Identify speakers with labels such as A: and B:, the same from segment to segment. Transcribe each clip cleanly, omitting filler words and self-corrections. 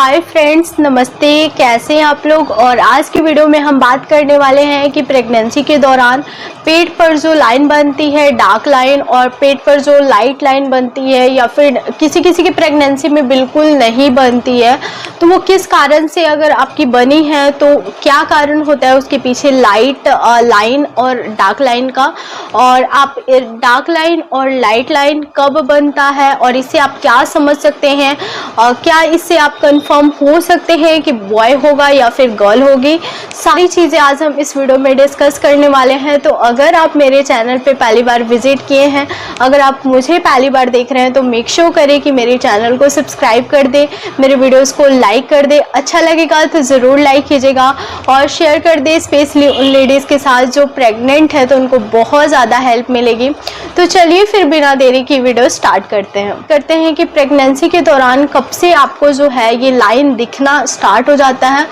A: Hi friends, नमस्ते। कैसे हैं आप लोग। और आज की वीडियो में हम बात करने वाले हैं कि प्रेगनेंसी के दौरान पेट पर जो लाइन बनती है, डार्क लाइन, और पेट पर जो लाइट लाइन बनती है या फिर किसी किसी की प्रेगनेंसी में बिल्कुल नहीं बनती है, तो वो किस कारण से अगर आपकी बनी है तो क्या कारण होता है उसके पीछे लाइट लाइन और डार्क लाइन का, और आप डार्क लाइन और लाइट लाइन कब बनता है और इससे आप क्या समझ सकते हैं, क्या इससे आप कंफर्म हो सकते हैं कि बॉय होगा या फिर गर्ल होगी। सारी चीज़ें आज हम इस वीडियो में डिस्कस करने वाले हैं। तो अगर आप मेरे चैनल पे पहली बार विजिट किए हैं, अगर आप मुझे पहली बार देख रहे हैं, तो मेक श्योर करें कि मेरे चैनल को सब्सक्राइब कर दें, मेरे वीडियोस को लाइक कर दें। अच्छा लगेगा तो ज़रूर लाइक कीजिएगा और शेयर कर दें, स्पेशली उन लेडीज़ के साथ जो प्रेग्नेंट है, तो उनको बहुत ज़्यादा हेल्प मिलेगी। तो चलिए फिर बिना देरी की वीडियो स्टार्ट करते हैं कि प्रेगनेंसी के दौरान कब से आपको जो है ये लाइन दिखना स्टार्ट हो जाता है।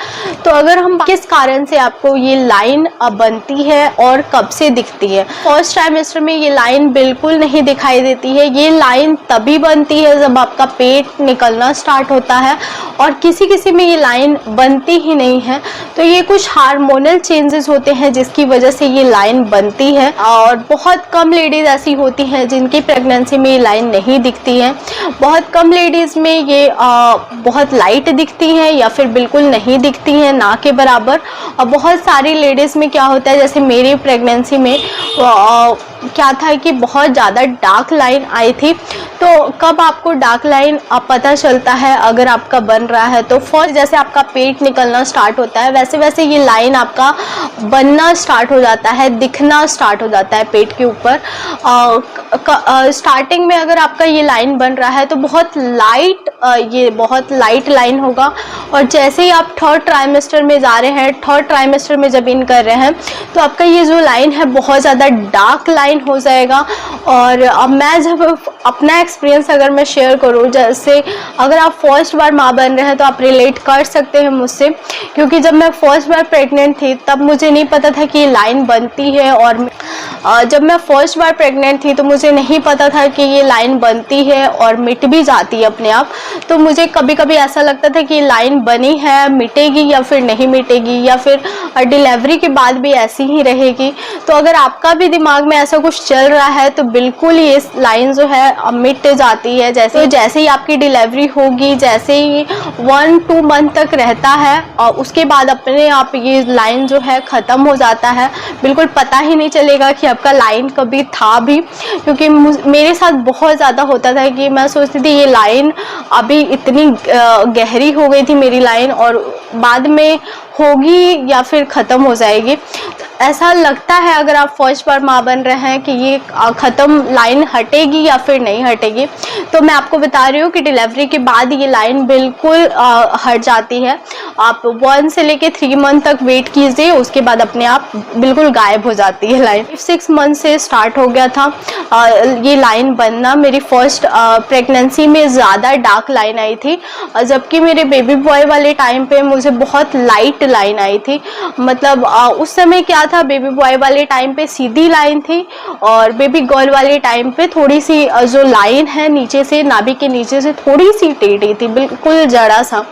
A: तो अगर हम किस कारण से आपको ये लाइन बनती है और कब से दिखती है। फर्स्ट ट्राइमेस्टर में ये लाइन बिल्कुल नहीं दिखाई देती है। ये लाइन तभी बनती है जब आपका पेट निकलना स्टार्ट होता है, और किसी किसी में ये लाइन बनती ही नहीं है। तो ये कुछ हार्मोनल चेंजेस होते हैं जिसकी वजह से ये लाइन बनती है, और बहुत कम लेडीज ऐसी होती हैं जिनकी प्रेगनेंसी में ये लाइन नहीं दिखती है। बहुत कम लेडीज में ये बहुत लाइट दिखती हैं या फिर बिल्कुल नहीं दिखती हैं, ना के बराबर। और बहुत सारी लेडीज में क्या होता है, जैसे मेरी प्रेगनेंसी में क्या था कि बहुत ज़्यादा डार्क लाइन आई थी। तो कब आपको डार्क लाइन पता चलता है अगर आपका बन रहा है, तो फर्स्ट जैसे आपका पेट निकलना स्टार्ट होता है, वैसे वैसे ये लाइन आपका बनना स्टार्ट हो जाता है, दिखना स्टार्ट हो जाता है पेट के ऊपर। स्टार्टिंग में अगर आपका ये लाइन बन रहा है तो बहुत लाइट लाइन होगा, और जैसे ही आप थर्ड ट्राइमेस्टर में जा रहे हैं, थर्ड ट्राइमेस्टर में जब इन कर रहे हैं, तो आपका ये जो लाइन है बहुत ज़्यादा डार्क लाइन हो जाएगा। और अब मैं जब अपना एक्सपीरियंस अगर मैं शेयर करूँ, जैसे अगर आप फर्स्ट बार माँ बन रहे हैं तो आप रिलेट कर सकते हैं मुझसे, क्योंकि जब मैं फर्स्ट बार प्रेग्नेंट थी तब मुझे नहीं पता था कि ये लाइन बनती है। और जब मैं फर्स्ट बार प्रेग्नेंट थी तो मुझे नहीं पता था कि ये लाइन बनती है और मिट भी जाती है अपने आप। तो मुझे कभी कभी ऐसा लगता था कि लाइन बनी है, मिटेगी या फिर नहीं मिटेगी, या फिर डिलीवरी के बाद भी ऐसी ही रहेगी। तो अगर आपका भी दिमाग में ऐसा कुछ चल रहा है तो बिल्कुल ये लाइन जो है मिट जाती है। जैसे ही आपकी डिलीवरी होगी, जैसे ही 1-2 मंथ तक रहता है, और उसके बाद अपने आप ये लाइन जो है ख़त्म हो जाता है। बिल्कुल पता ही नहीं चलेगा कि आपका लाइन कभी था भी, क्योंकि मेरे साथ बहुत ज़्यादा होता था कि मैं सोचती थी ये लाइन अभी इतनी गहरी हो गई थी मेरी लाइन, और बाद में होगी या फिर ख़त्म हो जाएगी। ऐसा लगता है अगर आप फर्स्ट बार माँ बन रहे हैं कि ये ख़त्म लाइन हटेगी या फिर नहीं हटेगी। तो मैं आपको बता रही हूँ कि डिलीवरी के बाद ये लाइन बिल्कुल हट जाती है। आप 1 से लेके 3 मंथ तक वेट कीजिए, उसके बाद अपने आप बिल्कुल गायब हो जाती है लाइन। 6 मंथ से स्टार्ट हो गया था ये लाइन बनना। मेरी फर्स्ट प्रेगनेंसी में ज़्यादा डार्क लाइन आई थी, जबकि मेरे बेबी बॉय वाले टाइम पे मुझे बहुत लाइट लाइन आई थी। मतलब उस समय क्या था, बेबी बॉय वाले टाइम पे सीधी लाइन थी, और बेबी गर्ल वाले टाइम पे थोड़ी सी जो लाइन है नीचे से, नाभि के नीचे से थोड़ी सी टेढ़ी थी, बिल्कुल जरा सा।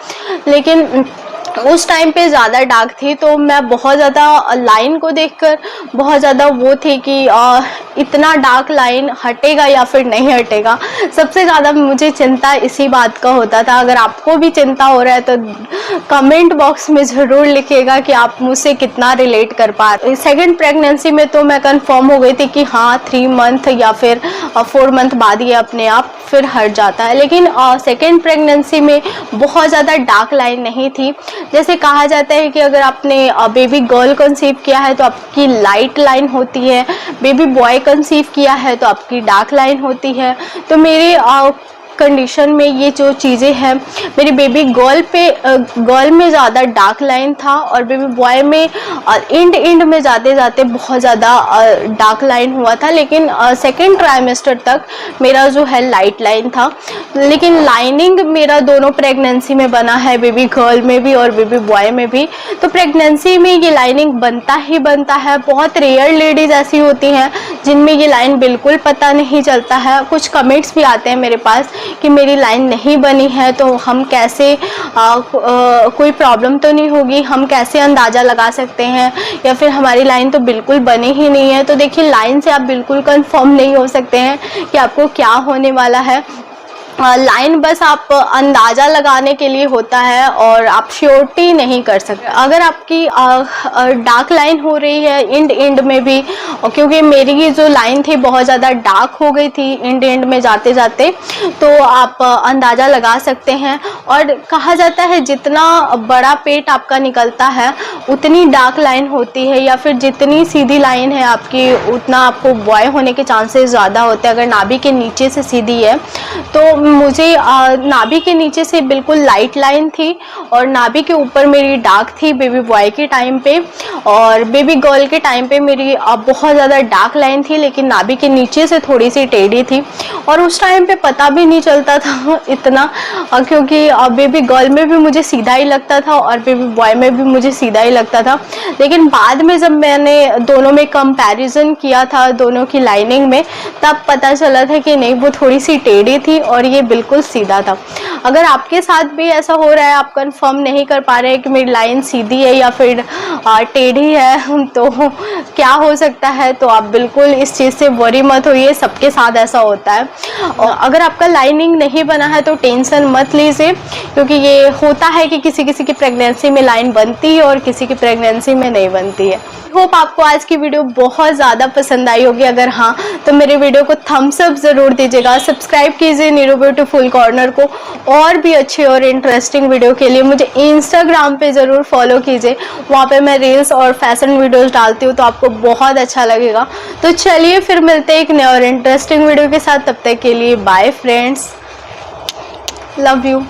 A: लेकिन उस टाइम पे ज़्यादा डार्क थी, तो मैं बहुत ज़्यादा लाइन को देखकर बहुत ज़्यादा वो थी कि इतना डार्क लाइन हटेगा या फिर नहीं हटेगा। सबसे ज़्यादा मुझे चिंता इसी बात का होता था। अगर आपको भी चिंता हो रहा है तो कमेंट बॉक्स में ज़रूर लिखिएगा कि आप मुझसे कितना रिलेट कर पा रहे। सेकेंड प्रेगनेंसी में तो मैं कंफर्म हो गई थी कि हाँ 3 मंथ या फिर 4 मंथ बाद ये अपने आप फिर हट जाता है। लेकिन सेकेंड प्रेगनेंसी में बहुत ज़्यादा डार्क लाइन नहीं थी। जैसे कहा जाता है कि अगर आपने बेबी गर्ल कंसीव किया है तो आपकी लाइट लाइन होती है, बेबी बॉय कंसीव किया है तो आपकी डार्क लाइन होती है। तो मेरी कंडीशन में ये जो चीज़ें हैं, मेरी बेबी गर्ल में ज़्यादा डार्क लाइन था, और बेबी बॉय में एंड में जाते जाते बहुत ज़्यादा डार्क लाइन हुआ था। लेकिन सेकेंड ट्राइमेस्टर तक मेरा जो है लाइट लाइन था। लेकिन लाइनिंग मेरा दोनों प्रेगनेंसी में बना है, बेबी गर्ल में भी और बेबी बॉय में भी। तो प्रेगनेंसी में ये लाइनिंग बनता ही बनता है। बहुत रेयर लेडीज़ ऐसी होती हैं जिनमें ये लाइन बिल्कुल पता नहीं चलता है। कुछ कमेंट्स भी आते हैं मेरे पास कि मेरी लाइन नहीं बनी है तो हम कैसे कोई प्रॉब्लम तो नहीं होगी, हम कैसे अंदाज़ा लगा सकते हैं, या फिर हमारी लाइन तो बिल्कुल बनी ही नहीं है। तो देखिए लाइन से आप बिल्कुल कंफर्म नहीं हो सकते हैं कि आपको क्या होने वाला है। लाइन बस आप अंदाज़ा लगाने के लिए होता है और आप श्योरिटी नहीं कर सकते। अगर आपकी डार्क लाइन हो रही है एंड में भी, क्योंकि मेरी ये जो लाइन थी बहुत ज़्यादा डार्क हो गई थी एंड में जाते जाते, तो आप अंदाज़ा लगा सकते हैं। और कहा जाता है जितना बड़ा पेट आपका निकलता है उतनी डार्क लाइन होती है, या फिर जितनी सीधी लाइन है आपकी उतना आपको बॉय होने के चांसेस ज़्यादा होते हैं। अगर नाभि के नीचे से सीधी है तो मुझे नाभि के नीचे से बिल्कुल लाइट लाइन थी और नाभि के ऊपर मेरी डार्क थी बेबी बॉय के टाइम पे, और बेबी गर्ल के टाइम पे मेरी बहुत ज़्यादा डार्क लाइन थी लेकिन नाभि के नीचे से थोड़ी सी टेढ़ी थी। और उस टाइम पे पता भी नहीं चलता था इतना, क्योंकि बेबी गर्ल में भी मुझे सीधा ही लगता था और बेबी बॉय में भी मुझे सीधा ही लगता था। लेकिन बाद में जब मैंने दोनों में कंपैरिजन किया था दोनों की लाइनिंग में, तब पता चला था कि नहीं वो थोड़ी सी टेढ़ी थी और ये बिल्कुल सीधा था। अगर आपके साथ भी ऐसा हो रहा है, आप कंफर्म नहीं कर पा रहे हैं कि मेरी लाइन सीधी है या फिर टेढ़ी है, तो क्या हो सकता है, तो आप बिल्कुल इस चीज़ से वरी मत होइए, सबके साथ ऐसा होता है। और अगर आपका लाइनिंग नहीं बना है तो टेंशन मत लीजिए, क्योंकि ये होता है कि किसी किसी की प्रेगनेंसी में लाइन बनती है और किसी की प्रेगनेंसी में नहीं बनती है। होप आपको आज की वीडियो बहुत ज़्यादा पसंद आई होगी। अगर हाँ तो मेरे वीडियो को थम्स अप ज़रूर दीजिएगा, सब्सक्राइब कीजिए नीरू ब्यूटीफुल कॉर्नर को। और भी अच्छे और इंटरेस्टिंग वीडियो के लिए मुझे इंस्टाग्राम पे ज़रूर फॉलो कीजिए, वहाँ पे मैं रील्स और फैशन वीडियोस डालती हूँ, तो आपको बहुत अच्छा लगेगा। तो चलिए फिर मिलते हैं एक नए और इंटरेस्टिंग वीडियो के साथ, तब तक के लिए बाय फ्रेंड्स, लव यू।